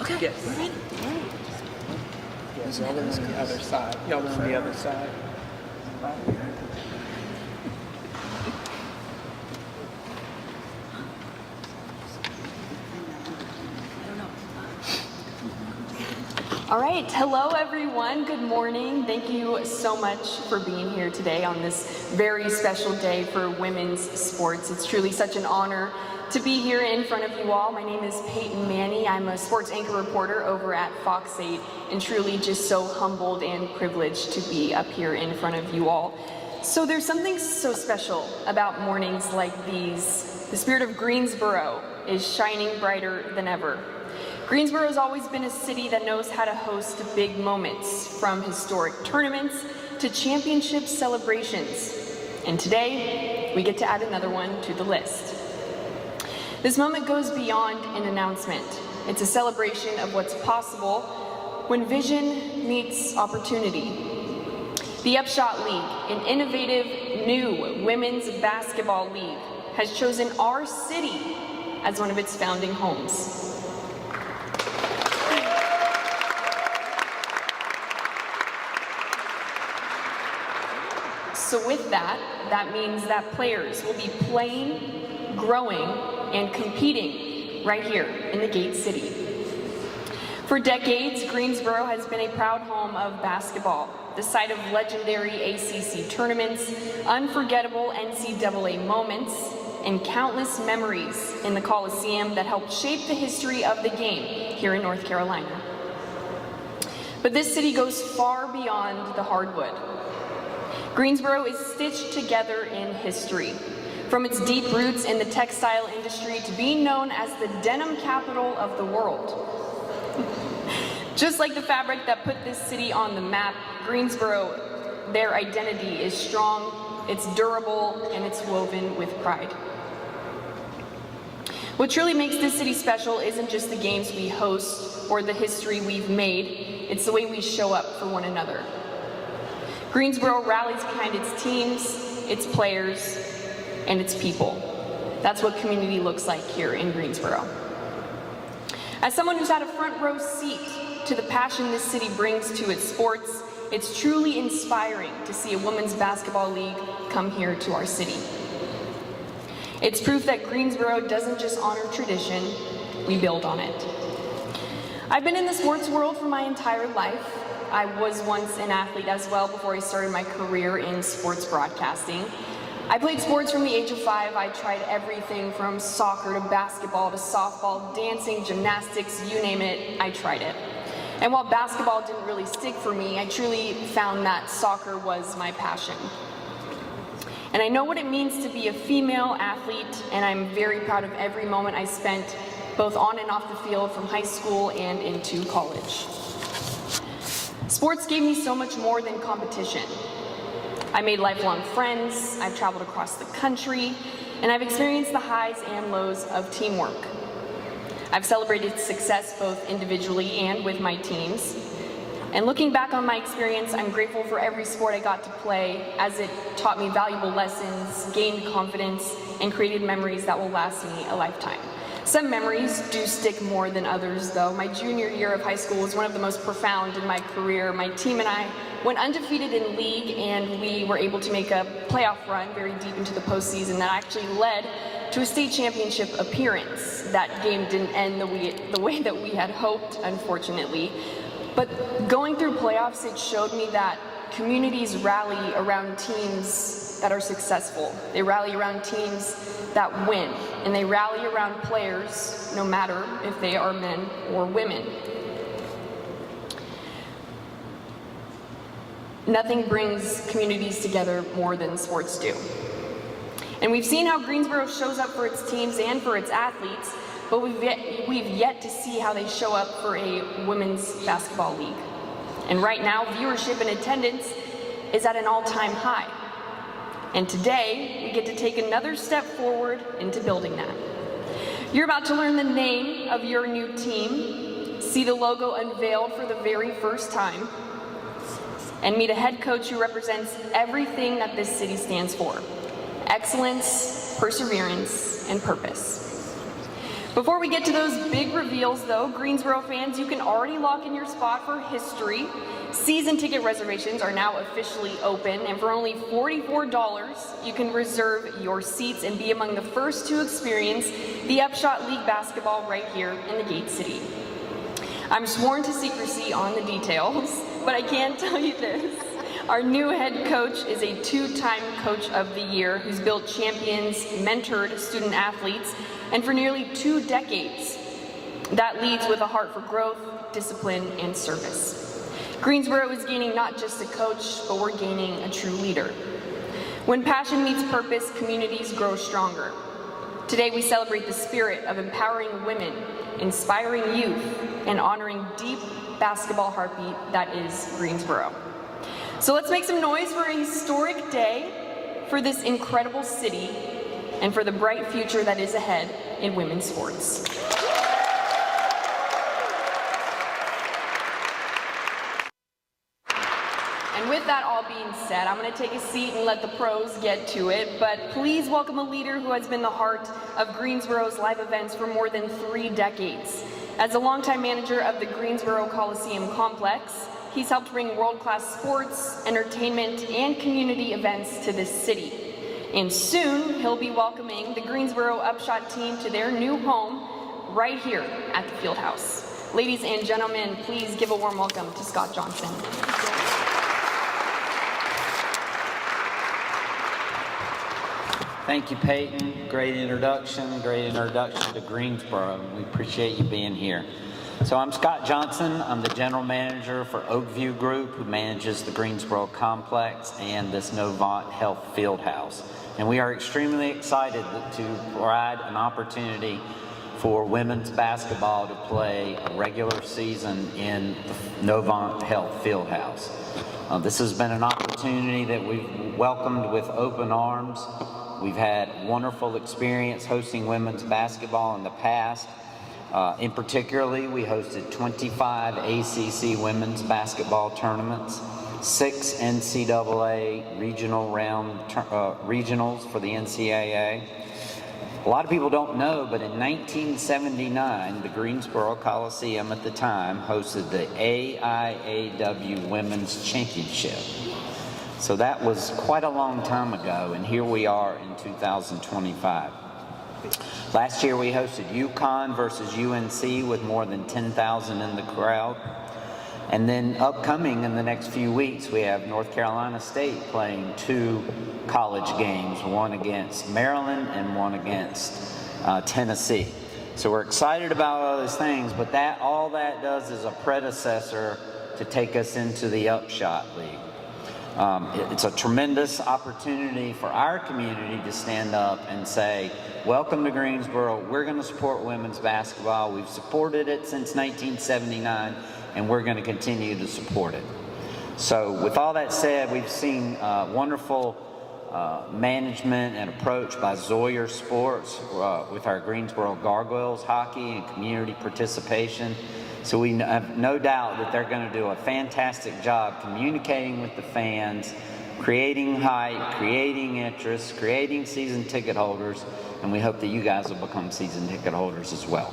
Okay. Yes. We're ready. Yes, y'all are on the other side. Y'all are on the other side. All right, hello everyone, good morning. Thank you so much for being here today on this very special day for women's sports. It's truly such an honor to be here in front of you all. My name is Peyton Manny. I'm a sports anchor reporter over at Fox 8 and truly just so humbled and privileged to be up here in front of you all. So there's something so special about mornings like these. The spirit of Greensboro is shining brighter than ever. Greensboro has always been a city that knows how to host big moments, from historic tournaments to championship celebrations. And today, we get to add another one to the list. This moment goes beyond an announcement. It's a celebration of what's possible when vision meets opportunity. The UPSHOT League, an innovative new women's basketball league, has chosen our city as one of its founding homes. So with that means that players will be playing, growing, and competing right here in the Gate City. For decades, Greensboro has been a proud home of basketball, the site of legendary ACC tournaments, unforgettable NCAA moments, and countless memories in the Coliseum that helped shape the history of the game here in North Carolina. But this city goes far beyond the hardwood. Greensboro is stitched together in history, from its deep roots in the textile industry to being known as the denim capital of the world. Just like the fabric that put this city on the map, Greensboro, their identity is strong, it's durable, and it's woven with pride. What truly makes this city special isn't just the games we host or the history we've made, it's the way we show up for one another. Greensboro rallies behind its teams, its players, and its people. That's what community looks like here in Greensboro. As someone who's had a front row seat to the passion this city brings to its sports, it's truly inspiring to see a women's basketball league come here to our city. It's proof that Greensboro doesn't just honor tradition, we build on it. I've been in the sports world for my entire life. I was once an athlete as well before I started my career in sports broadcasting. I played sports from the age of 5. I tried everything from soccer to basketball to softball, dancing, gymnastics, you name it, I tried it. And while basketball didn't really stick for me, I truly found that soccer was my passion. And I know what it means to be a female athlete, and I'm very proud of every moment I spent both on and off the field from high school and into college. Sports gave me so much more than competition. I made lifelong friends, I've traveled across the country, and I've experienced the highs and lows of teamwork. I've celebrated success both individually and with my teams. And looking back on my experience, I'm grateful for every sport I got to play, as it taught me valuable lessons, gained confidence, and created memories that will last me a lifetime. Some memories do stick more than others, though. My junior year of high school was one of the most profound in my career. My team and I went undefeated in league, and we were able to make a playoff run very deep into the postseason that actually led to a state championship appearance. That game didn't end the way that we had hoped, unfortunately. But going through playoffs, it showed me that communities rally around teams that are successful. They rally around teams that win, and they rally around players, no matter if they are men or women. Nothing brings communities together more than sports do. And we've seen how Greensboro shows up for its teams and for its athletes, but we've yet to see how they show up for a women's basketball league. And right now, viewership and attendance is at an all-time high. And today, we get to take another step forward into building that. You're about to learn the name of your new team, see the logo unveiled for the very first time, and meet a head coach who represents everything that this city stands for: excellence, perseverance, and purpose. Before we get to those big reveals though, Greensboro fans, you can already lock in your spot for history. Season ticket reservations are now officially open, and for only $44, you can reserve your seats and be among the first to experience the UPSHOT League basketball right here in the Gate City. I'm sworn to secrecy on the details, but I can tell you this. Our new head coach is a two-time Coach of the Year who's built champions, mentored student athletes, and for nearly 2 decades. That leads with a heart for growth, discipline, and service. Greensboro is gaining not just a coach, but we're gaining a true leader. When passion meets purpose, communities grow stronger. Today we celebrate the spirit of empowering women, inspiring youth, and honoring deep basketball heartbeat that is Greensboro. So let's make some noise for a historic day, for this incredible city, and for the bright future that is ahead in women's sports. And with that all being said, I'm going to take a seat and let the pros get to it, but please welcome a leader who has been the heart of Greensboro's live events for more than 3 decades. As a longtime manager of the Greensboro Coliseum Complex, he's helped bring world-class sports, entertainment, and community events to this city. And soon, he'll be welcoming the Greensboro UPSHOT team to their new home right here at the Fieldhouse. Ladies and gentlemen, please give a warm welcome to Scott Johnson. Thank you, Peyton. Great introduction to Greensboro. We appreciate you being here. So I'm Scott Johnson. I'm the general manager for Oakview Group, who manages the Greensboro Complex and this Novant Health Fieldhouse. And we are extremely excited to provide an opportunity for women's basketball to play a regular season in the Novant Health Fieldhouse. This has been an opportunity that we've welcomed with open arms. We've had wonderful experience hosting women's basketball in the past. In particularly, we hosted 25 ACC women's basketball tournaments, 6 NCAA regionals for the NCAA. A lot of people don't know, but in 1979, the Greensboro Coliseum at the time hosted the AIAW Women's Championship. So that was quite a long time ago, and here we are in 2025. Last year we hosted UConn versus UNC with more than 10,000 in the crowd. And then upcoming in the next few weeks, we have North Carolina State playing 2 college games, one against Maryland and one against Tennessee. So we're excited about all those things, but all that does is a predecessor to take us into the UPSHOT League. It's a tremendous opportunity for our community to stand up and say, welcome to Greensboro, we're going to support women's basketball. We've supported it since 1979, and we're going to continue to support it. So with all that said, we've seen wonderful management and approach by Zoyer Sports with our Greensboro Gargoyles hockey and community participation. So we have no doubt that they're going to do a fantastic job communicating with the fans, creating hype, creating interest, creating season ticket holders, and we hope that you guys will become season ticket holders as well.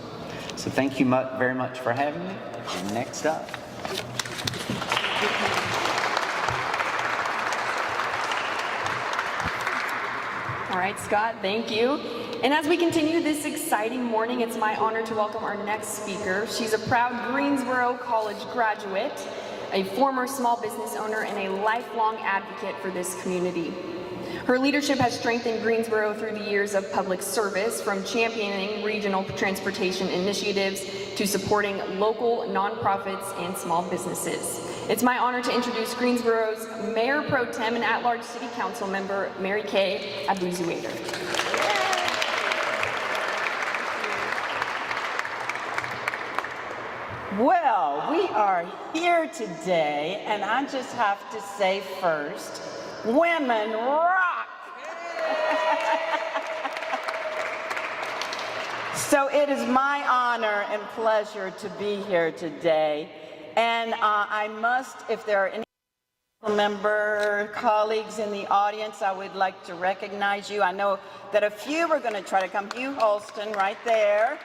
So thank you very much for having me. And next up. All right, Scott, thank you. And as we continue this exciting morning, it's my honor to welcome our next speaker. She's a proud Greensboro College graduate, a former small business owner, and a lifelong advocate for this community. Her leadership has strengthened Greensboro through the years of public service, from championing regional transportation initiatives to supporting local nonprofits and small businesses. It's my honor to introduce Greensboro's Mayor Pro Tem and at-large City Council member, Mary Kay Abu-Zubaydah. Well, we are here today, and I just have to say first, women rock! So it is my honor and pleasure to be here today, and I must, if there are any member colleagues in the audience, I would like to recognize you. I know that a few are going to try to come. Hugh Holston, right there.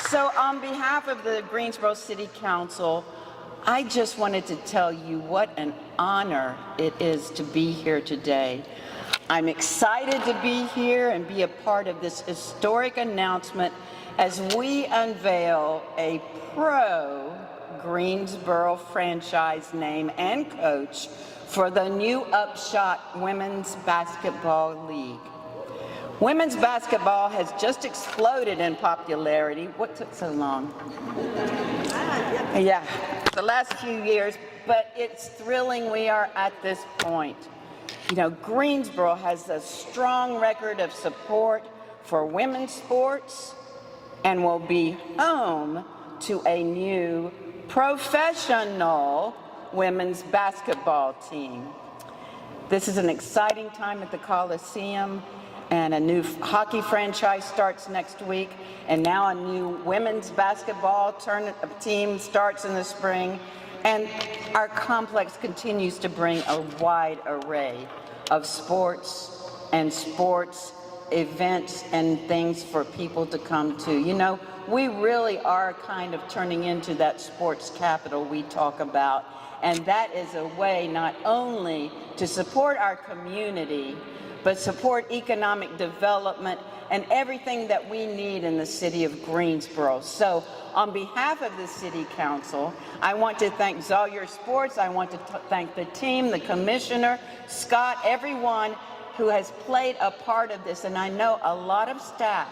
So on behalf of the Greensboro City Council, I just wanted to tell you what an honor it is to be here today. I'm excited to be here and be a part of this historic announcement as we unveil a pro-Greensboro franchise name and coach for the new UPSHOT Women's Basketball League. Women's basketball has just exploded in popularity. What took so long? Yeah, the last few years, but it's thrilling we are at this point. You know, Greensboro has a strong record of support for women's sports and will be home to a new professional women's basketball team. This is an exciting time at the Coliseum, and a new hockey franchise starts next week, and now a new women's basketball team starts in the spring, and our complex continues to bring a wide array of sports and sports events and things for people to come to. You know, we really are kind of turning into that sports capital we talk about, and that is a way not only to support our community, but support economic development and everything that we need in the city of Greensboro. So on behalf of the City Council, I want to thank Zollier Sports. I want to thank the team, the commissioner, Scott, everyone who has played a part of this. And I know a lot of staff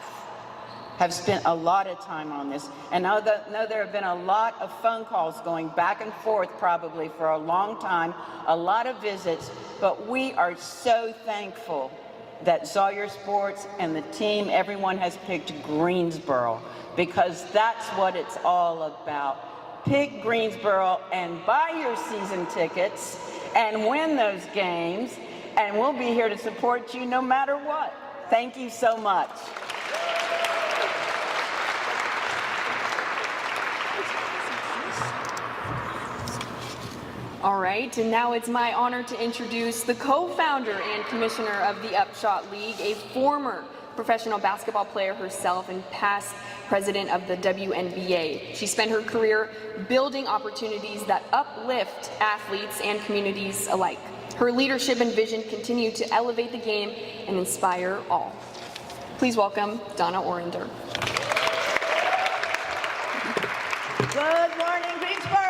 have spent a lot of time on this. And I know there have been a lot of phone calls going back and forth probably for a long time, a lot of visits, but we are so thankful that Zollier Sports and the team, everyone has picked Greensboro, because that's what it's all about. Pick Greensboro and buy your season tickets and win those games, and we'll be here to support you no matter what. Thank you so much. All right, and now it's my honor to introduce the co-founder and commissioner of the UPSHOT League, a former professional basketball player herself and past president of the WNBA. She spent her career building opportunities that uplift athletes and communities alike. Her leadership and vision continue to elevate the game and inspire all. Please welcome Donna Orender. Good morning, Greensboro.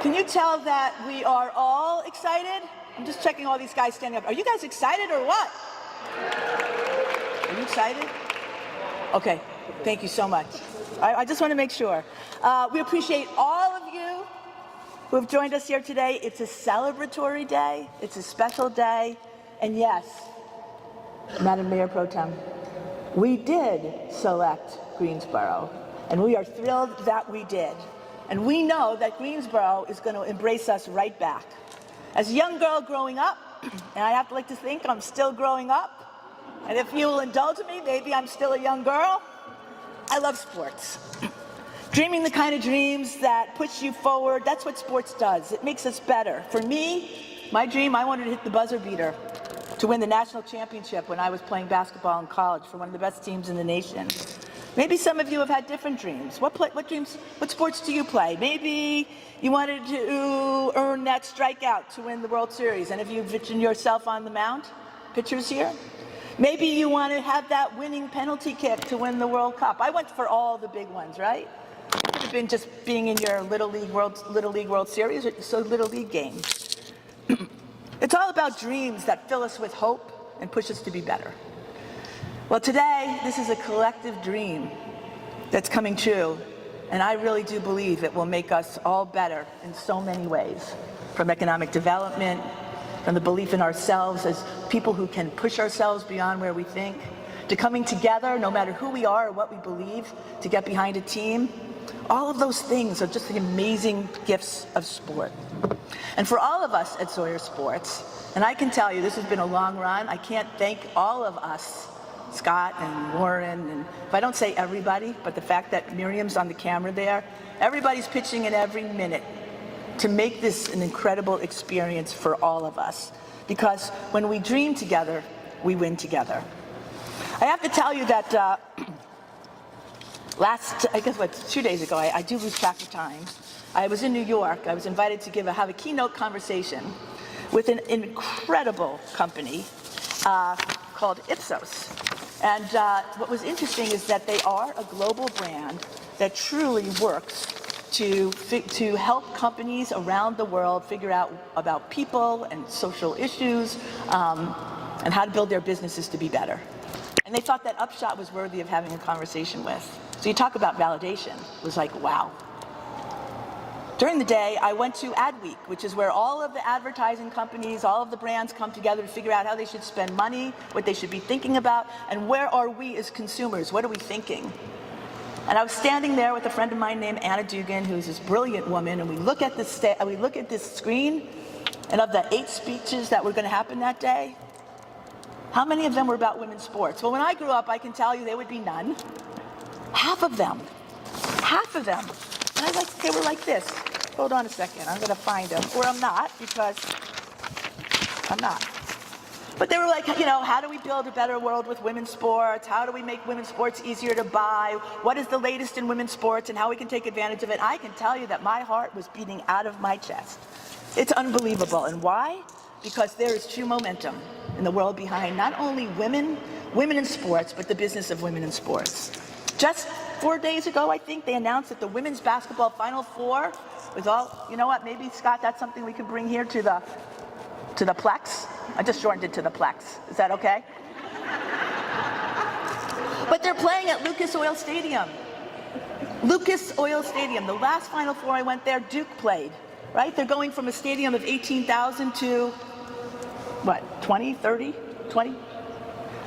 Can you tell that we are all excited? I'm just checking all these guys standing up. Are you guys excited or what? Are you excited? Okay, thank you so much. I just want to make sure. We appreciate all of you who have joined us here today. It's a celebratory day. It's a special day. And yes, Madam Mayor Pro Tem, we did select Greensboro, and we are thrilled that we did. And we know that Greensboro is going to embrace us right back. As a young girl growing up, and I have to like to think I'm still growing up, and if you will indulge me, maybe I'm still a young girl, I love sports. Dreaming the kind of dreams that push you forward, that's what sports does. It makes us better. For me, my dream, I wanted to hit the buzzer beater to win the national championship when I was playing basketball in college for one of the best teams in the nation. Maybe some of you have had different dreams. What sports do you play? Maybe you wanted to earn that strikeout to win the World Series. And if you've written yourself on the mound, pitchers here? Maybe you want to have that winning penalty kick to win the World Cup. I went for all the big ones, right? It could have been just being in your Little League World Series or so Little League game. It's all about dreams that fill us with hope and push us to be better. Well, today, this is a collective dream that's coming true, and I really do believe it will make us all better in so many ways, from economic development, from the belief in ourselves as people who can push ourselves beyond where we think, to coming together, no matter who we are or what we believe, to get behind a team. All of those things are just the amazing gifts of sport. And for all of us at Zollier Sports, and I can tell you this has been a long run, I can't thank all of us Scott and Warren, and if I don't say everybody, but the fact that Miriam's on the camera there, everybody's pitching in every minute to make this an incredible experience for all of us. Because when we dream together, we win together. I have to tell you that I guess 2 days ago, I do lose track of time. I was in New York. I was invited to have a keynote conversation with an incredible company called Ipsos. And what was interesting is that they are a global brand that truly works to help companies around the world figure out about people and social issues and how to build their businesses to be better. And they thought that UPSHOT was worthy of having a conversation with. So you talk about validation. It was like, wow. During the day, I went to Adweek, which is where all of the advertising companies, all of the brands come together to figure out how they should spend money, what they should be thinking about, and where are we as consumers? What are we thinking? And I was standing there with a friend of mine named Anna Dugan, who's this brilliant woman, and we look at this screen, and of the 8 speeches that were going to happen that day, how many of them were about women's sports? Well, when I grew up, I can tell you there would be none. Half of them. And they were like this. Hold on a second, I'm going to find them. Or I'm not, because I'm not. But they were like, how do we build a better world with women's sports? How do we make women's sports easier to buy? What is the latest in women's sports and how we can take advantage of it? I can tell you that my heart was beating out of my chest. It's unbelievable. And why? Because there is true momentum in the world behind not only women in sports, but the business of women in sports. Just 4 days ago, I think, they announced that the women's basketball Final Four was all, you know what, maybe, Scott, that's something we could bring here to the Plex. I just shortened it to the Plex. Is that okay? But they're playing at Lucas Oil Stadium. Lucas Oil Stadium. The last Final Four I went there, Duke played, right? They're going from a stadium of 18,000 to, what, 20, 30, 20?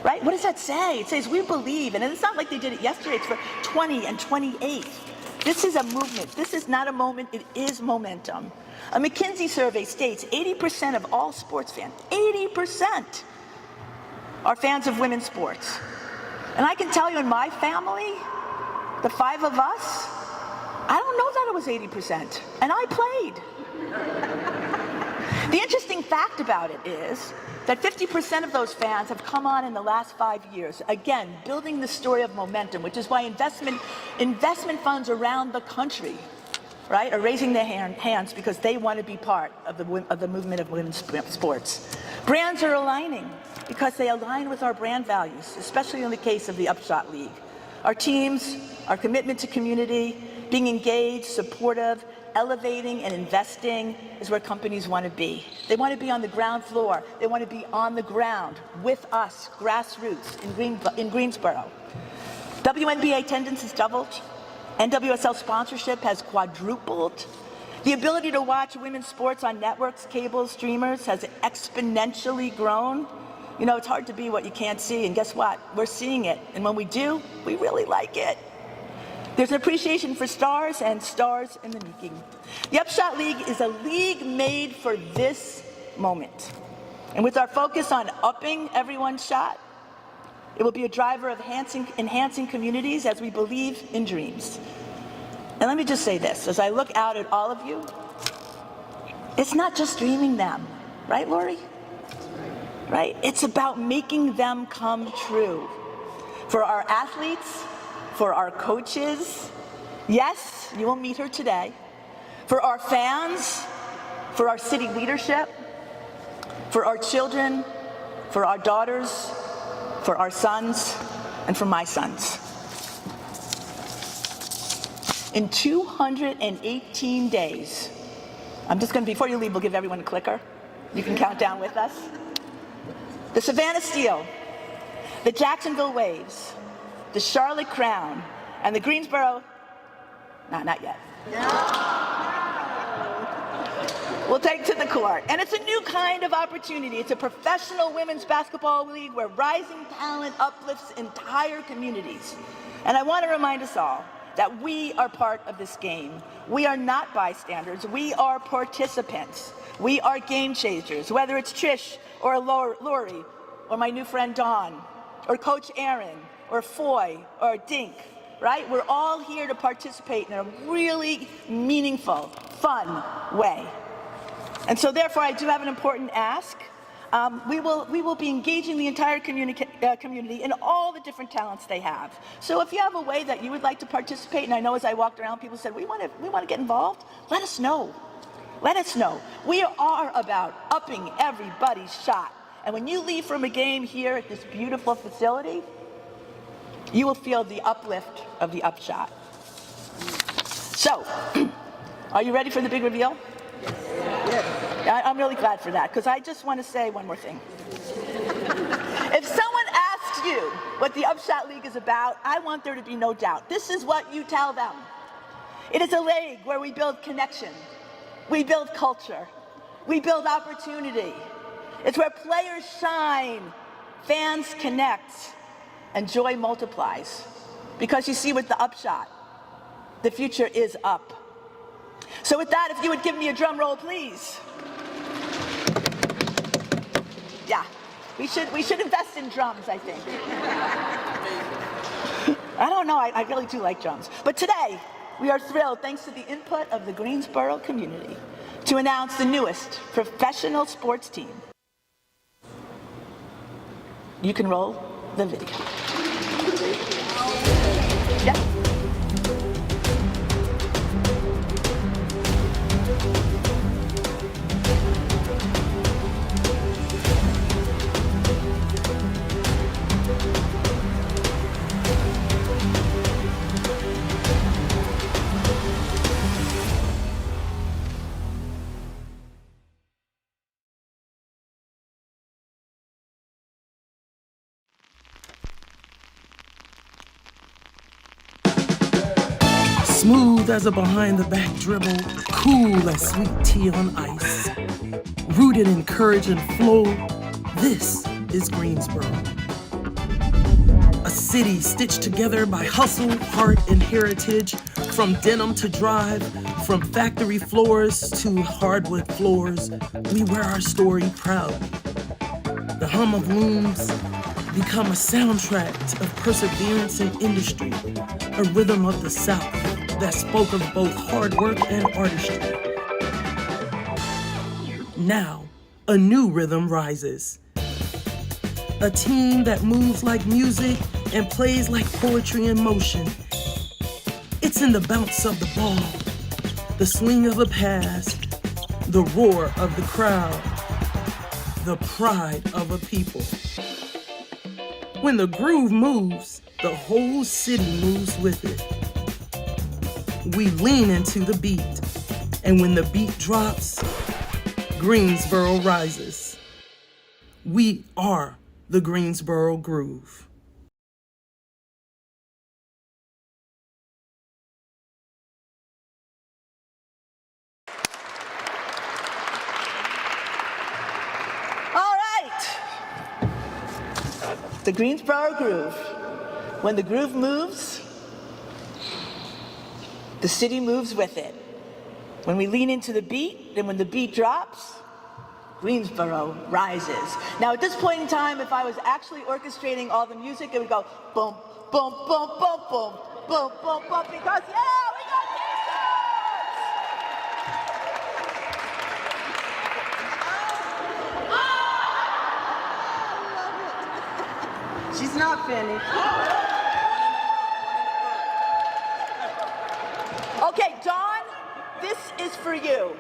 Right? What does that say? It says we believe, and it's not like they did it yesterday, it's for 20 and 28. This is a movement. This is not a moment, it is momentum. A McKinsey survey states 80% of all sports fans, 80% are fans of women's sports. And I can tell you in my family, the 5 of us, I don't know that it was 80%, and I played. The interesting fact about it is that 50% of those fans have come on in the last 5 years. Again, building the story of momentum, which is why investment funds around the country, right, are raising their hands because they want to be part of the movement of women's sports. Brands are aligning because they align with our brand values, especially in the case of the UPSHOT League. Our teams, our commitment to community, being engaged, supportive, elevating and investing is where companies want to be. They want to be on the ground floor. They want to be on the ground with us, grassroots, in Greensboro. WNBA attendance has doubled. NWSL sponsorship has quadrupled. The ability to watch women's sports on networks, cables, streamers has exponentially grown. You know, it's hard to be what you can't see, and guess what? We're seeing it, and when we do, we really like it. There's an appreciation for stars and stars in the making. The UPSHOT League is a league made for this moment. And with our focus on upping everyone's shot, it will be a driver of enhancing communities as we believe in dreams. And let me just say this, as I look out at all of you, it's not just dreaming them, right, Lori? Right? It's about making them come true. For our athletes, for our coaches, yes, you will meet her today, for our fans, for our city leadership, for our children, for our daughters, for our sons, and for my sons. In 218 days, I'm just going to, before you leave, we'll give everyone a clicker. You can count down with us. The Savannah Steel, the Jacksonville Waves, the Charlotte Crown, and the Greensboro, not yet. We'll take to the court. And it's a new kind of opportunity. It's a professional women's basketball league where rising talent uplifts entire communities. And I want to remind us all that we are part of this game. We are not bystanders. We are participants. We are game changers, whether it's Trish or Lori or my new friend Dawn or Coach Aaron, or Foy, or Dink, right? We're all here to participate in a really meaningful, fun way. And so therefore, I do have an important ask. We will be engaging the entire community in all the different talents they have. So if you have a way that you would like to participate, and I know as I walked around, people said, we want to get involved, let us know. Let us know. We are about upping everybody's shot. And when you leave from a game here at this beautiful facility, you will feel the uplift of the upshot. So, are you ready for the big reveal? Yes. I'm really glad for that, because I just want to say one more thing. If someone asks you what the Upshot League is about, I want there to be no doubt. This is what you tell them. It is a league where we build connection, we build culture, we build opportunity. It's where players shine, fans connect, and joy multiplies. Because you see, with the Upshot, the future is up. So with that, if you would give me a drum roll, please. Yeah, we should invest in drums, I think. I don't know, I really do like drums. But today, we are thrilled, thanks to the input of the Greensboro community, to announce the newest professional sports team. You can roll the video. Yeah. Smooth as a behind-the-back dribble, cool as sweet tea on ice. Rooted in courage and flow, this is Greensboro. A city stitched together by hustle, heart, and heritage, from denim to drive, from factory floors to hardwood floors, we wear our story proudly. The hum of looms become a soundtrack of perseverance in industry, a rhythm of the South that spoke of both hard work and artistry. Now, a new rhythm rises. A team that moves like music and plays like poetry in motion. It's in the bounce of the ball, the swing of the pass, the roar of the crowd, the pride of a people. When the groove moves, the whole city moves with it. We lean into the beat, and when the beat drops, Greensboro rises. We are the Greensboro Groove. All right. The Greensboro Groove. When the groove moves, the city moves with it. When we lean into the beat, and when the beat drops, Greensboro rises. Now at this point in time, if I was actually orchestrating all the music, it would go boom, boom, boom, boom, boom, boom, boom, boom, because yeah, we got t-shirts! She's not finished. Okay, Dawn, this is for you.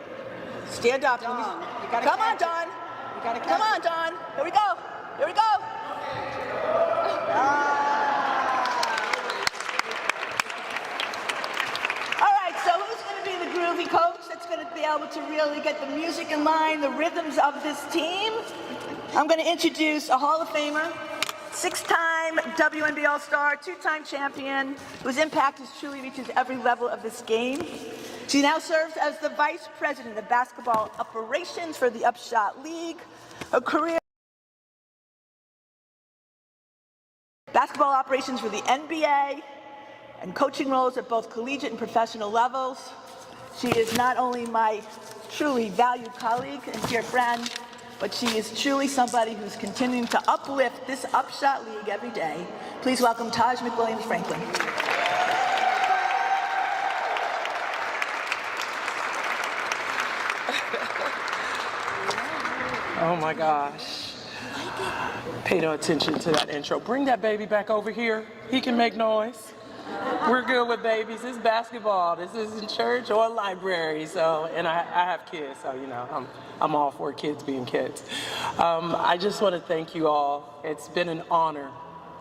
Stand up. Dawn, Come on, Dawn. Come on, Dawn. Here we go. Here we go. All right, so who's going to be the groovy coach that's going to be able to really get the music in line, the rhythms of this team? I'm going to introduce a Hall of Famer, 6-time WNBA All-Star, 2-time champion, whose impact truly reaches every level of this game. She now serves as the Vice President of Basketball Operations for the Upshot League. Her career basketball operations for the NBA and coaching roles at both collegiate and professional levels. She is not only my truly valued colleague and dear friend, but she is truly somebody who's continuing to uplift this UPSHOT League every day. Please welcome Taj McWilliams Franklin. Oh my gosh. Pay no attention to that intro. Bring that baby back over here. He can make noise. We're good with babies. It's basketball. This isn't church or library. So, and I have kids, so you know, I'm all for kids being kids. I just want to thank you all. It's been an honor,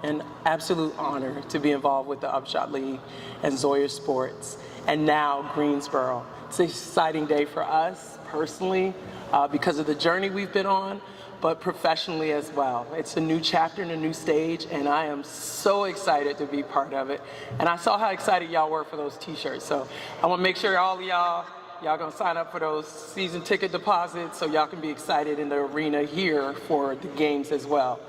an absolute honor to be involved with the UPSHOT League and Zoya Sports, and now Greensboro. It's an exciting day for us personally because of the journey we've been on, but professionally as well. It's a new chapter and a new stage, and I am so excited to be part of it. And I saw how excited y'all were for those t-shirts, so I want to make sure all of y'all gonna sign up for those season ticket deposits so y'all can be excited in the arena here for the games as well.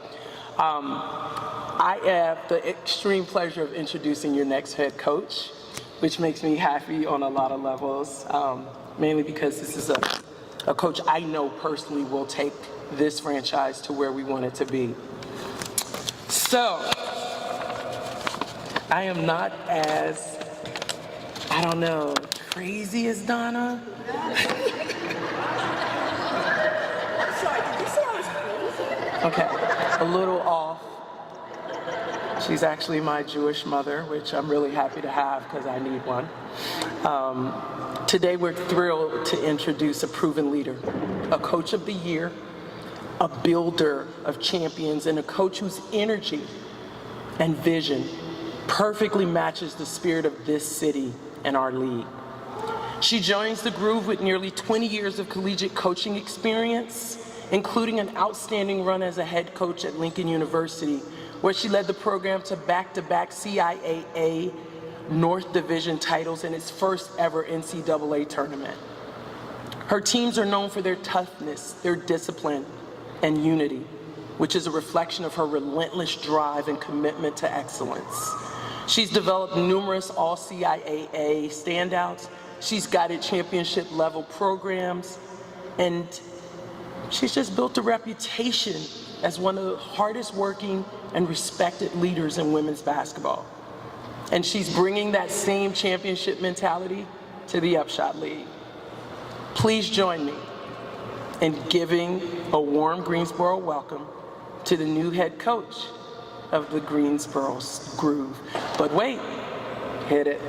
I have the extreme pleasure of introducing your next head coach, which makes me happy on a lot of levels, mainly because this is a coach I know personally will take this franchise to where we want it to be. So, I am not as, I don't know, crazy as Donna. I'm sorry, did you say I was crazy? Okay, a little off. She's actually my Jewish mother, which I'm really happy to have because I need one. Today we're thrilled to introduce a proven leader, a coach of the year, a builder of champions, and a coach whose energy and vision perfectly matches the spirit of this city and our league. She joins the groove with nearly 20 years of collegiate coaching experience, including an outstanding run as a head coach at Lincoln University, where she led the program to back-to-back CIAA North Division titles in its first ever NCAA tournament. Her teams are known for their toughness, their discipline, and unity, which is a reflection of her relentless drive and commitment to excellence. She's developed numerous all-CIAA standouts. She's guided championship-level programs, and she's just built a reputation as one of the hardest working and respected leaders in women's basketball. And she's bringing that same championship mentality to the UPSHOT League. Please join me in giving a warm Greensboro welcome to the new head coach of the Greensboro Groove. But wait, hit it.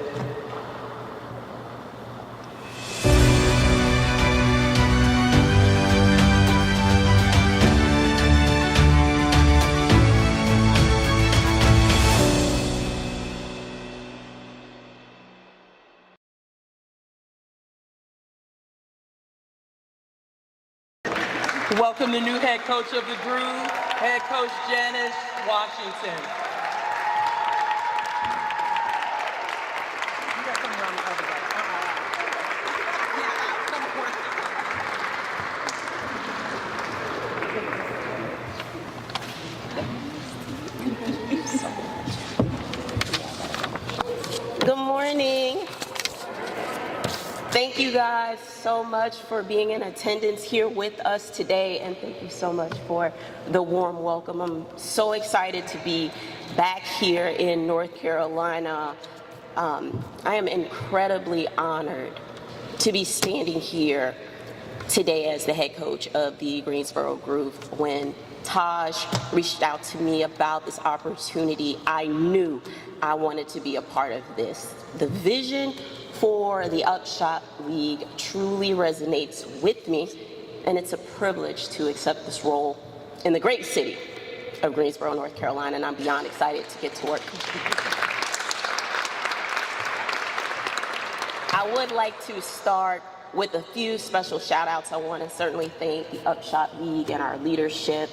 Welcome the new head coach of the Groove, head coach Janice Washington. You gotta come around the other way. Good morning. Thank you guys so much for being in attendance here with us today, and thank you so much for the warm welcome. I'm so excited to be back here in North Carolina. I am incredibly honored to be standing here today as the head coach of the Greensboro Groove. When Taj reached out to me about this opportunity, I knew I wanted to be a part of this. The vision for the UPSHOT League truly resonates with me, and it's a privilege to accept this role in the great city of Greensboro, North Carolina, and I'm beyond excited to get to work. I would like to start with a few special shout outs. I want to certainly thank the UPSHOT League and our leadership,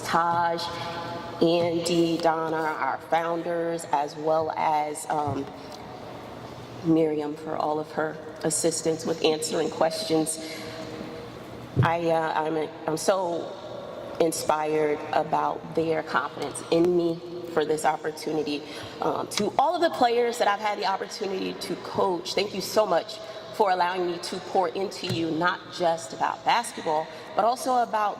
Taj, Andy, Donna, our founders, as well as Miriam for all of her assistance with answering questions. I'm so inspired about their confidence in me for this opportunity. To all of the players that I've had the opportunity to coach, thank you so much for allowing me to pour into you, not just about basketball, but also about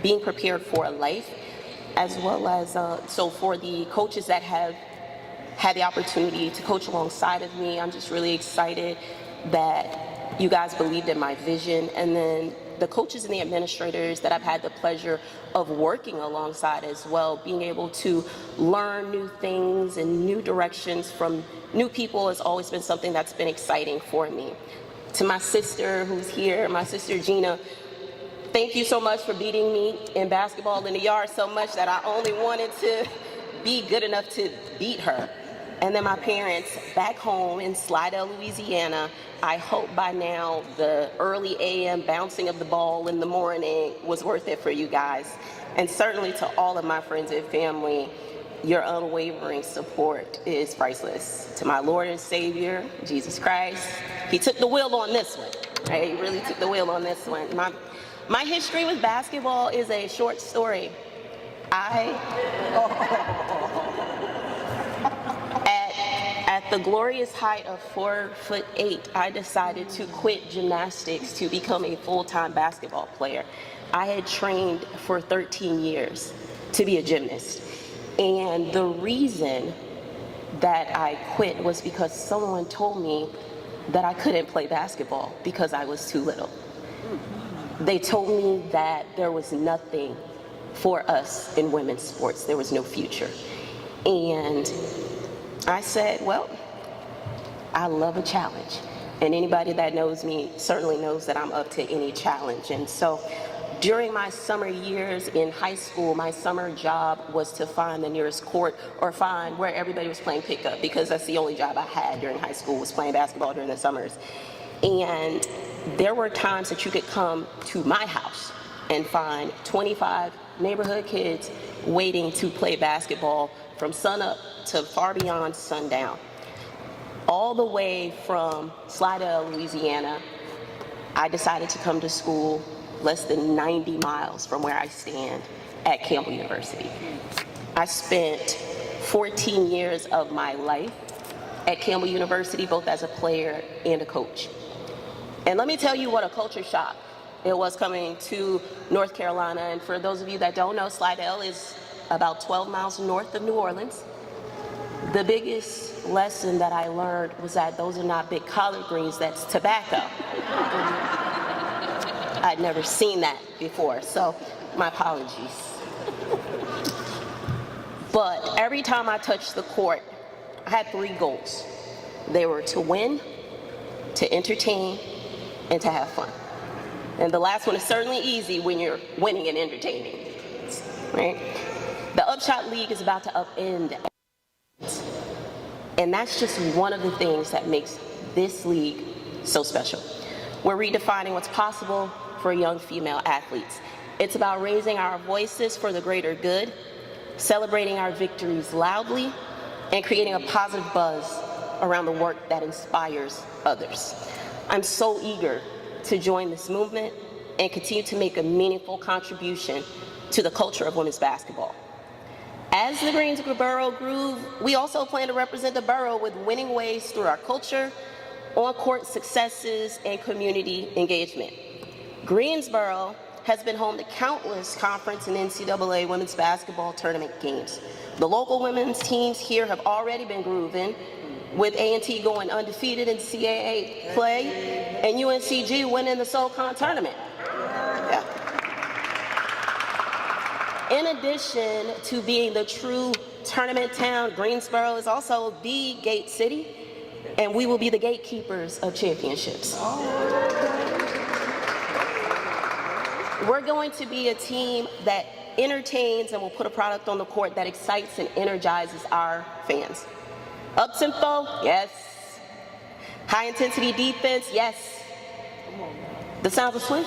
being prepared for life, as well as so for the coaches that have had the opportunity to coach alongside of me. I'm just really excited that you guys believed in my vision, and then the coaches and the administrators that I've had the pleasure of working alongside as well, being able to learn new things and new directions from new people has always been something that's been exciting for me. To my sister who's here, my sister Gina, thank you so much for beating me in basketball in the yard so much that I only wanted to be good enough to beat her. And then my parents back home in Slidell, Louisiana. I hope by now the early AM bouncing of the ball in the morning was worth it for you guys. And certainly to all of my friends and family, your unwavering support is priceless. To my Lord and Savior, Jesus Christ, he took the wheel on this one. Right? He really took the wheel on this one. My history with basketball is a short story. At the glorious height of 4'8", I decided to quit gymnastics to become a full-time basketball player. I had trained for 13 years to be a gymnast. And the reason that I quit was because someone told me that I couldn't play basketball because I was too little. They told me that there was nothing for us in women's sports. There was no future. And I said, well, I love a challenge. And anybody that knows me certainly knows that I'm up to any challenge. And so during my summer years in high school, my summer job was to find the nearest court or find where everybody was playing pickup, because that's the only job I had during high school, was playing basketball during the summers. And there were times that you could come to my house and find 25 neighborhood kids waiting to play basketball from sunup to far beyond sundown. All the way from Slidell, Louisiana, I decided to come to school less than 90 miles from where I stand at Campbell University. I spent 14 years of my life at Campbell University, both as a player and a coach. And let me tell you what a culture shock it was coming to North Carolina. And for those of you that don't know, Slidell is about 12 miles north of New Orleans. The biggest lesson that I learned was that those are not big collard greens, that's tobacco. I'd never seen that before, so my apologies. But every time I touched the court, I had 3 goals. They were to win, to entertain, and to have fun. And the last one is certainly easy when you're winning and entertaining, right? The UPSHOT League is about to upend, and that's just one of the things that makes this league so special. We're redefining what's possible for young female athletes. It's about raising our voices for the greater good, celebrating our victories loudly, and creating a positive buzz around the work that inspires others. I'm so eager to join this movement and continue to make a meaningful contribution to the culture of women's basketball. As the Greensboro Groove, we also plan to represent the borough with winning ways through our culture, on-court successes, and community engagement. Greensboro has been home to countless conference and NCAA women's basketball tournament games. The local women's teams here have already been grooving, with A&T going undefeated in CAA play and UNCG winning the SoCon tournament. Yeah. In addition to being the true tournament town, Greensboro is also the gate city, and we will be the gatekeepers of championships. We're going to be a team that entertains and will put a product on the court that excites and energizes our fans. Up-tempo, yes. High-intensity defense, yes. The sound of swing?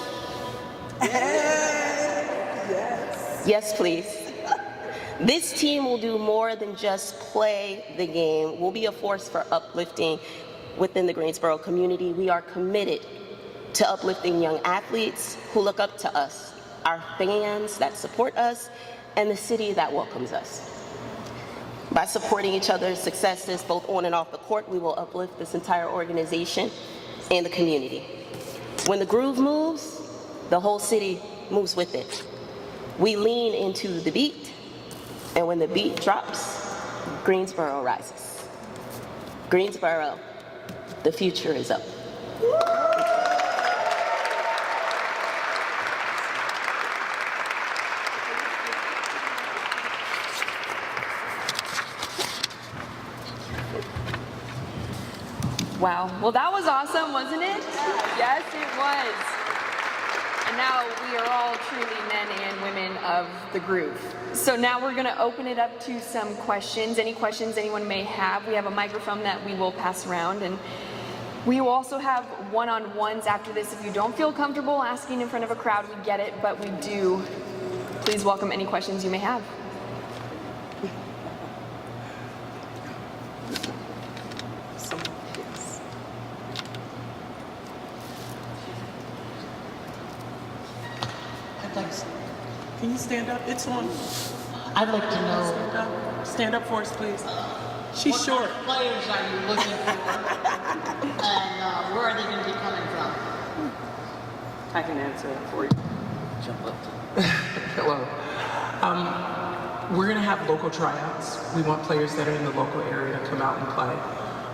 Yes, please. This team will do more than just play the game. We'll be a force for uplifting within the Greensboro community. We are committed to uplifting young athletes who look up to us, our fans that support us, and the city that welcomes us. By supporting each other's successes, both on and off the court, we will uplift this entire organization and the community. When the groove moves, the whole city moves with it. We lean into the beat, and when the beat drops, Greensboro rises. Greensboro, the future is up. Wow. Well, that was awesome, wasn't it? Yes, it was. And now we are all truly men and women of the groove. So now we're going to open it up to some questions. Any questions anyone may have. We have a microphone that we will pass around. And we will also have one-on-ones after this. If you don't feel comfortable asking in front of a crowd, we get it. But we do. Please welcome any questions you may have. Can you stand up? It's on. I'd like to know Stand up. Stand up for us, please. She's what short. kind of players are you looking for, and where are they going to be coming from? I can answer that for you. Jump up. Hello. We're going to have local tryouts. We want players that are in the local area to come out and play.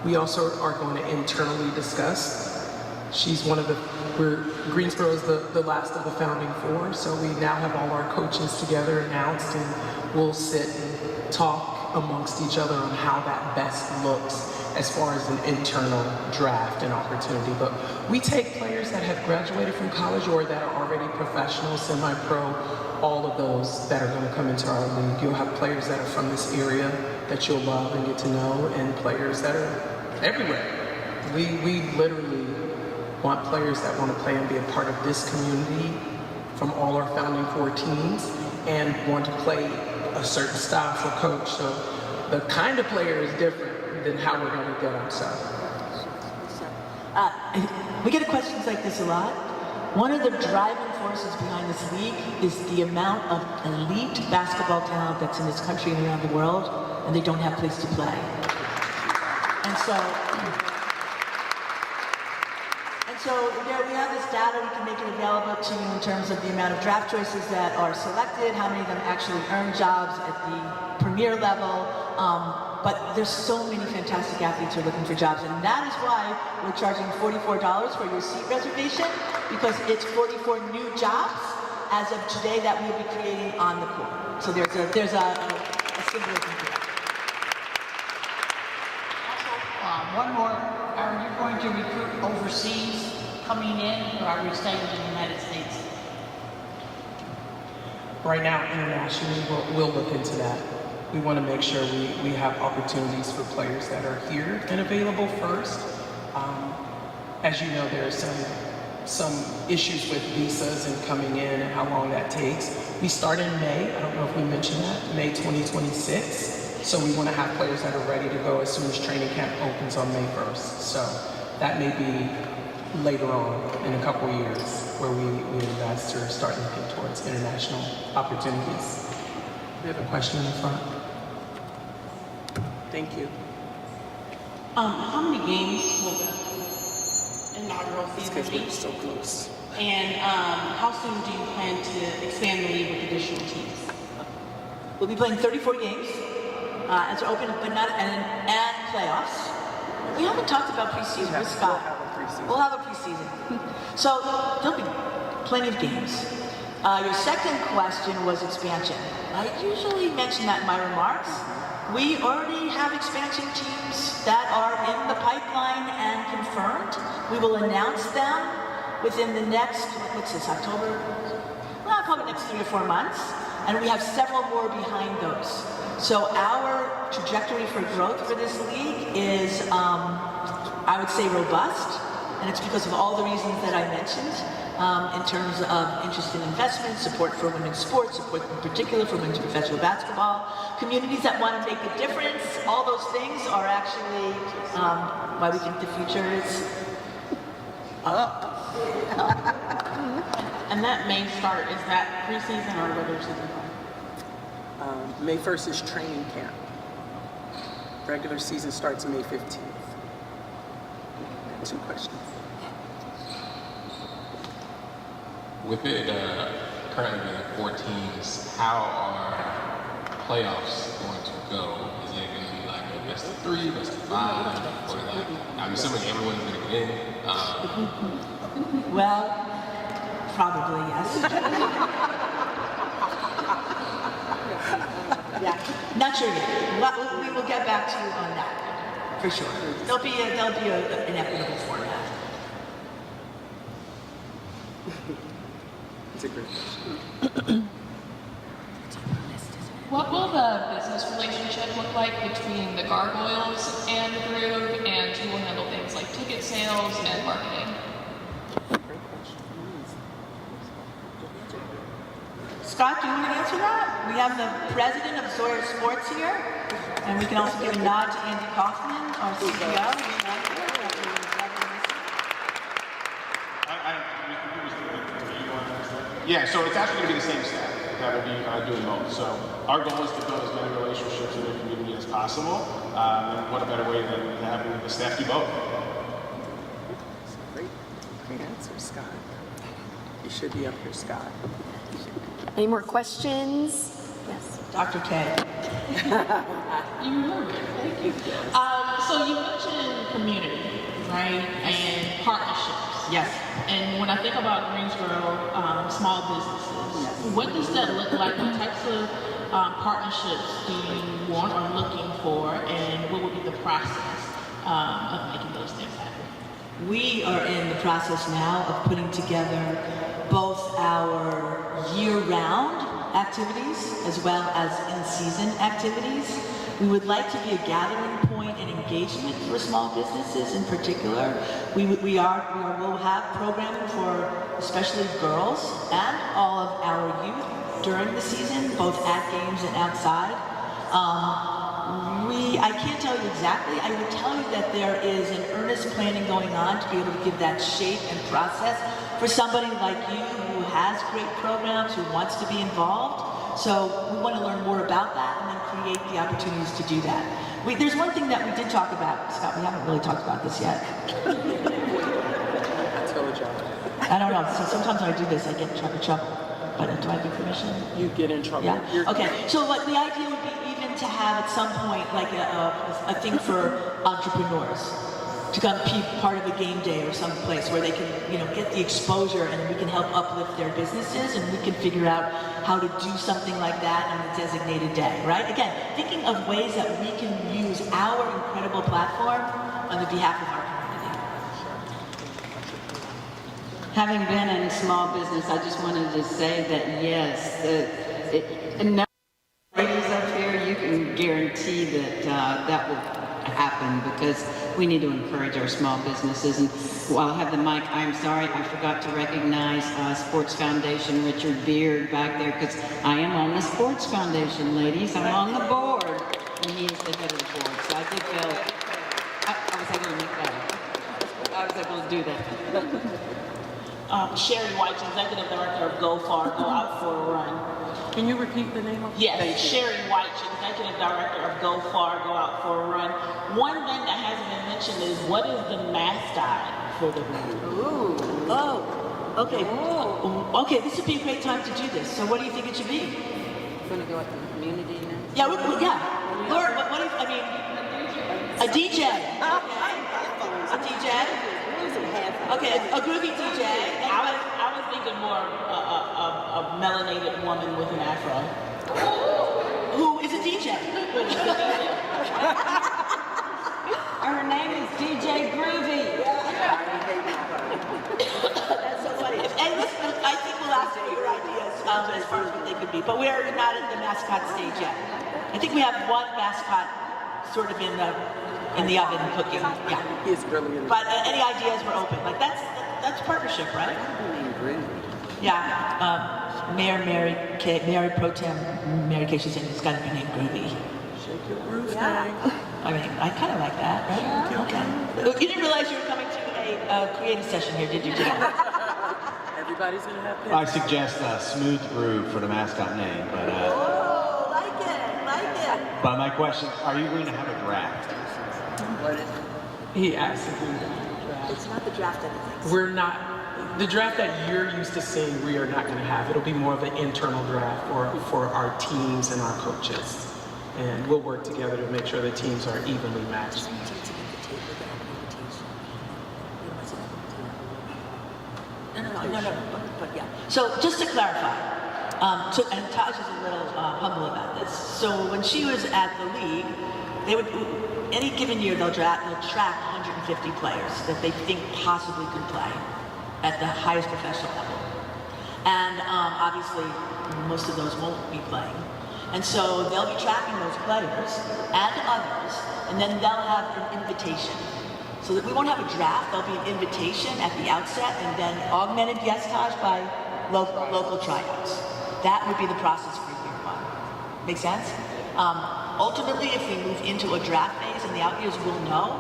We also are going to internally discuss. She's one of the, Greensboro is the last of the founding four, so we now have all our coaches together announced, and we'll sit and talk amongst each other on how that best looks as far as an internal draft and opportunity. But we take players that have graduated from college or that are already professional, semi-pro, all of those that are going to come into our league. You'll have players that are from this area that you'll love and get to know, and players that are everywhere. We literally want players that want to play and be a part of this community from all our founding four teams and want to play a certain style for coach. So the kind of player is different than how we're going to get them. So. We get questions like this a lot. One of the driving forces behind this league is the amount of elite basketball talent that's in this country and around the world, and they don't have a place to play. And so there we have this data, we can make it available to you in terms of the amount of draft choices that are selected, how many of them actually earn jobs at the premier level. But there's so many fantastic athletes who are looking for jobs, and that is why we're charging $44 for your seat reservation, because it's 44 new jobs as of today that we'll be creating on the court. So there's a symbolism to that. Also, one more. Are you going to recruit overseas coming in, or are we staying in the United States? Right now, internationally, we'll look into that. We want to make sure we have opportunities for players that are here and available first. As you know, there are some issues with visas and coming in and how long that takes. We start in May. I don't know if we mentioned that, May 2026. So we want to have players that are ready to go as soon as training camp opens on May 1st. So that may be later on in a couple years where we invest or start looking towards international opportunities. We have a question in the front. Thank you. How many games will the inaugural season be? So close. And how soon do you plan to expand the league with additional teams? We'll be playing 34 games. As open, but not and playoffs. We haven't talked about preseason with Scott. We'll have a preseason. So there'll be plenty of games. Your second question was expansion. I usually mention that in my remarks. We already have expansion teams that are in the pipeline and confirmed. We will announce them within the next, what's this, October? Well, probably next 3 or 4 months. And we have several more behind those. So our trajectory for growth for this league is, I would say, robust, and it's because of all the reasons that I mentioned in terms of interest in investment, support for women's sports, support in particular for women's professional basketball, communities that want to make a difference. All those things are actually why we think the future is up. And that May start, is that preseason or regular season? May 1st is training camp. Regular season starts May 15th. 2 questions. With it currently being 4 teams, how are playoffs going to go? Is it going to be like a best of 3, best of 5, or like, I'm assuming everyone is going to get in? Well, probably yes. Yeah, not sure yet. We will get back to you on that, for sure. There'll be an equitable format. It's a great question. What will the business relationship look like between the Gargoyles and the group, and who will handle things like ticket sales and marketing? Scott, do you want to answer that? We have the president of Zoya Sports here, and we can also give a nod to Andy Kaufman, our CEO. Yeah, so it's actually going to be the same staff that will be doing both. So our goal is to build as many relationships in the community as possible. And what a better way than having the staff do both? Great answer, Scott. You should be up here, Scott. Any more questions? Yes. Dr. K. You remember, thank you. So you mentioned community, right, and partnerships. Yes. And when I think about Greensboro small businesses, what does that look like? What types of partnerships do you want or looking for, and what would be the process of making those things happen? We are in the process now of putting together both our year-round activities as well as in-season activities. We would like to be a gathering point and engagement for small businesses in particular. We will have programming for especially girls and all of our youth during the season, both at games and outside. I can't tell you exactly. I would tell you that there is an earnest planning going on to be able to give that shape and process for somebody like you who has great programs, who wants to be involved. So we want to learn more about that and then create the opportunities to do that. There's one thing that we did talk about, Scott, we haven't really talked about this yet. I told y'all. I don't know, so sometimes when I do this, I get in trouble. But do I give permission? You get in trouble. Yeah, okay. So like, the idea would be even to have at some point like a thing for entrepreneurs to come be part of a game day or some place where they can, get the exposure and we can help uplift their businesses and we can figure out how to do something like that on a designated day, right? Again, thinking of ways that we can use our incredible platform on the behalf of our community. Having been in small business, I just wanted to say that yes, and ladies up here, you can guarantee that that will happen because we need to encourage our small businesses. And while I have the mic, I'm sorry, I forgot to recognize Sports Foundation, Richard Beard back there, because I am on the Sports Foundation, ladies. I'm on the board, and he is the head of the board. So I did feel, I was able to make that. I was able to do that. Sherry White, Executive Director of Go Far, Go Out for a Run. Can you repeat the name of it? Yes, Sherry White, Executive Director of Go Far, Go Out for a Run. One thing that hasn't been mentioned is what is the mascot for the group? Ooh. Oh, okay. Ooh. Okay, this would be a great time to do this. So what do you think it should be? Going to go with the community now? Yeah, yeah. Laura, what do you, a DJ. A DJ? Okay, a groovy DJ. I was thinking more of a melanated woman with an afro. Who is a DJ? Her name is DJ Groovy. That's so funny. And listen, I think we'll ask for your ideas as far as what they could be. But we are not at the mascot stage yet. I think we have one mascot sort of in the oven cooking. Yeah. He's brilliant. But any ideas we're open. Like that's partnership, right? Yeah. Mayor Pro Tem Mary Kay, she said it's got to be named Groovy. Shake your groove, yeah. I mean, I kind of like that, right? Yeah. Okay. You didn't realize you were coming to a creative session here, did you, Jim? Everybody's gonna have I suggest Smooth Groove for the mascot name, but Oh, like it. But my question, are you going to have a draft? He asked if we were going to have a draft. It's not the draft that he thinks. We're not, the draft that you're used to seeing, we are not going to have. It'll be more of an internal draft for our teams and our coaches. And we'll work together to make sure the teams are evenly matched. No, but yeah. So just to clarify, and Taj is a little humble about this. So when she was at the league, they would, any given year, they'll track 150 players that they think possibly could play at the highest professional level. And obviously, most of those won't be playing. And so they'll be tracking those players and others, and then they'll have an invitation. So that we won't have a draft, there'll be an invitation at the outset, and then augmented, yes, Taj, by local tryouts. That would be the process for year one. Make sense? Ultimately, if we move into a draft phase in the out years, we'll know.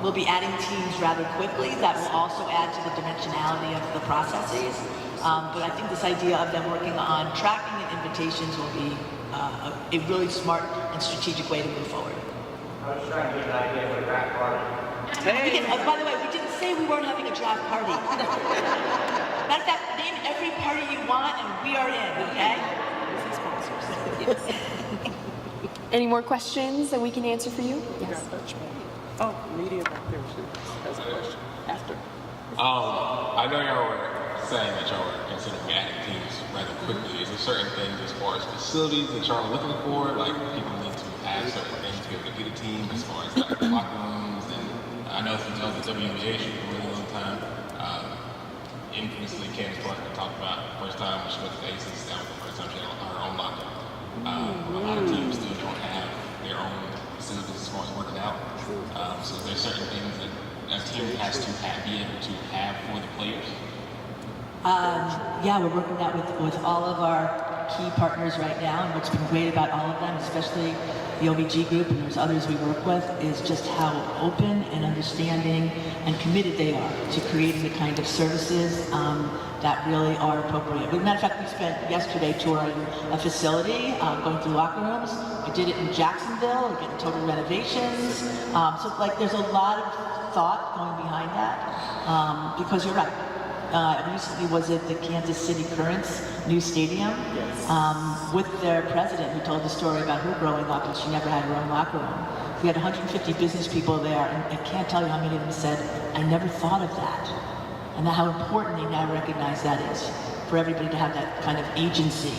We'll be adding teams rather quickly. That will also add to the dimensionality of the processes. But I think this idea of them working on tracking and invitations will be a really smart and strategic way to move forward. I was trying to get an idea of a draft party. Hey. By the way, we didn't say we weren't having a draft party. Matter of fact, name every party you want and we are in, okay? Any more questions that we can answer for you? Yes. Oh, media back there has a question. After. I know y'all were saying that y'all were considering adding teams rather quickly. Is there certain things as far as facilities that y'all are looking for? Like people need to have certain things to be able to get a team as far as like locker rooms, and I know since I was at WNBA for a really long time, infamously Candace Parker talked about the first time when she went to the Aces, that was the first time she had her own locker room. A lot of teams still don't have their own facilities as far as working out. So there's certain things that a team has to be able to have for the players. Yeah, we're working that with all of our key partners right now, and what's been great about all of them, especially the OVG group, and there's others we work with, is just how open and understanding and committed they are to creating the kind of services that really are appropriate. As a matter of fact, we spent yesterday touring a facility, going through locker rooms. We did it in Jacksonville, we're getting total renovations. So like there's a lot of thought going behind that, because you're right. Recently was at the Kansas City Currents new stadium with their president, who told the story about her growing up and she never had her own locker room. We had 150 business people there, and I can't tell you how many of them said, I never thought of that. And how important they now recognize that is for everybody to have that kind of agency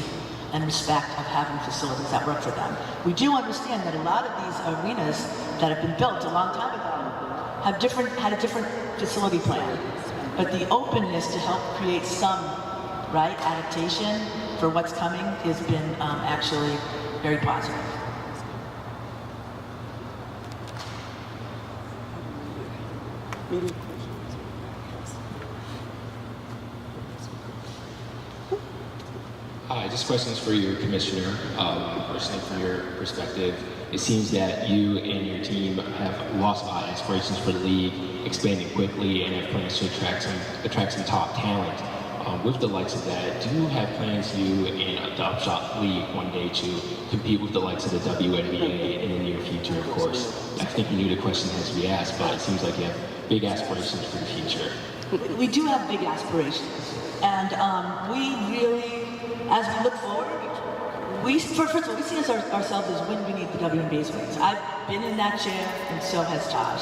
and respect of having facilities that work for them. We do understand that a lot of these arenas that have been built a long time ago had a different facility plan. But the openness to help create some, right, adaptation for what's coming has been actually very positive. Hi, just questions for your commissioner. Personally, from your perspective, it seems that you and your team have lost a lot of aspirations for the league, expanding quickly, and have plans to attract some top talent. With the likes of that, do you have plans, you and the UPSHOT League, one day to compete with the likes of the WNBA in the near future, of course? I think you knew the question has to be asked, but it seems like you have big aspirations for the future. We do have big aspirations, and we really, as we look forward, first of all, we see ourselves as when we need the WNBA's wings. I've been in that chair, and so has Taj,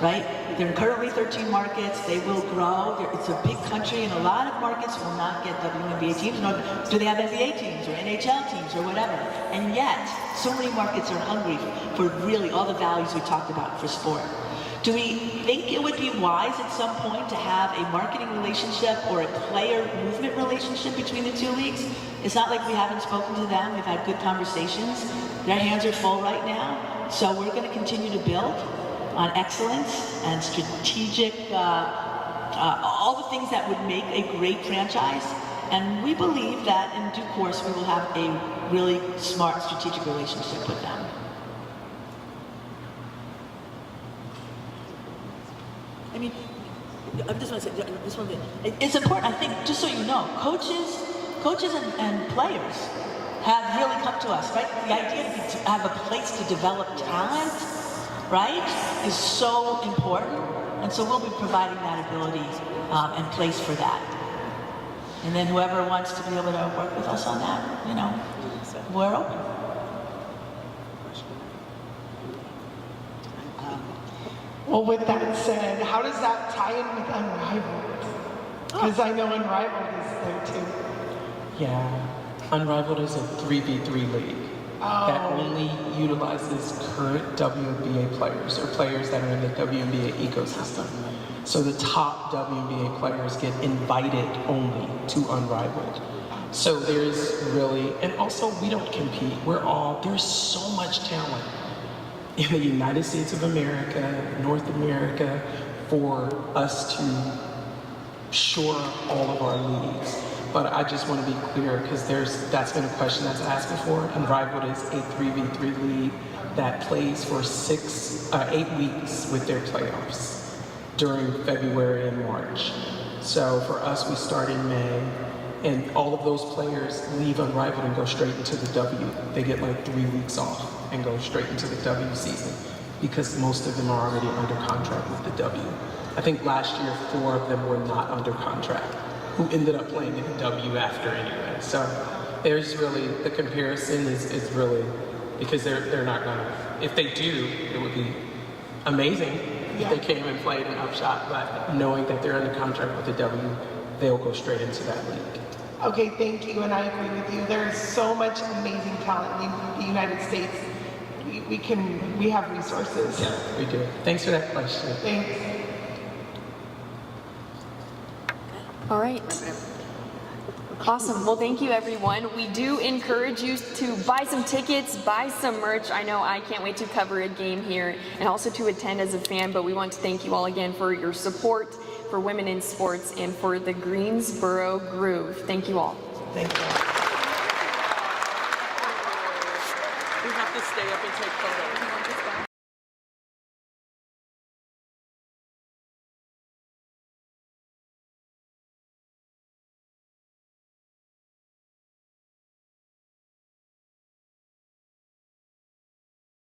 right? There are currently 13 markets. They will grow. It's a big country, and a lot of markets will not get WNBA teams, nor do they have NBA teams or NHL teams or whatever. And yet, so many markets are hungry for really all the values we talked about for sport. Do we think it would be wise at some point to have a marketing relationship or a player movement relationship between the two leagues? It's not like we haven't spoken to them. We've had good conversations. Their hands are full right now. So we're going to continue to build on excellence and strategic, all the things that would make a great franchise. And we believe that in due course we will have a really smart strategic relationship with them. I mean, I just want to say this one thing. It's important, I think, just so you know, coaches and players have really come to us, right? The idea to have a place to develop talent, right, is so important. And so we'll be providing that ability and place for that. And then whoever wants to be able to work with us on that, you know, we're open. Well, with that said, how does that tie in with Unrivaled? Because I know Unrivaled is there too. Yeah, Unrivaled is a 3v3 league that only utilizes current WNBA players or players that are in the WNBA ecosystem. So the top WNBA players get invited only to Unrivaled. So there's really, and also we don't compete. There's so much talent in the United States of America, North America, for us to shore up all of our leagues. But I just want to be clear, because that's been a question that's asked before. Unrivaled is a 3v3 league that plays for 8 weeks with their playoffs during February and March. So for us, we start in May, and all of those players leave Unrivaled and go straight into the W. They get like 3 weeks off and go straight into the W season, because most of them are already under contract with the W. I think last year 4 of them were not under contract, who ended up playing in the W after anyway. So there's really, the comparison is really, because they're not gonna, if they do, it would be amazing if they came and played in UPSHOT, but knowing that they're under contract with the W, they'll go straight into that league. Okay, thank you, and I agree with you. There's so much amazing talent in the United States. We have resources. Yeah, we do. Thanks for that question. Thanks. All right. Awesome. Well, thank you, everyone. We do encourage you to buy some tickets, buy some merch. I know I can't wait to cover a game here and also to attend as a fan, but we want to thank you all again for your support for women in sports and for the Greensboro Groove. Thank you all. Thank you. We have to stay up and take photos.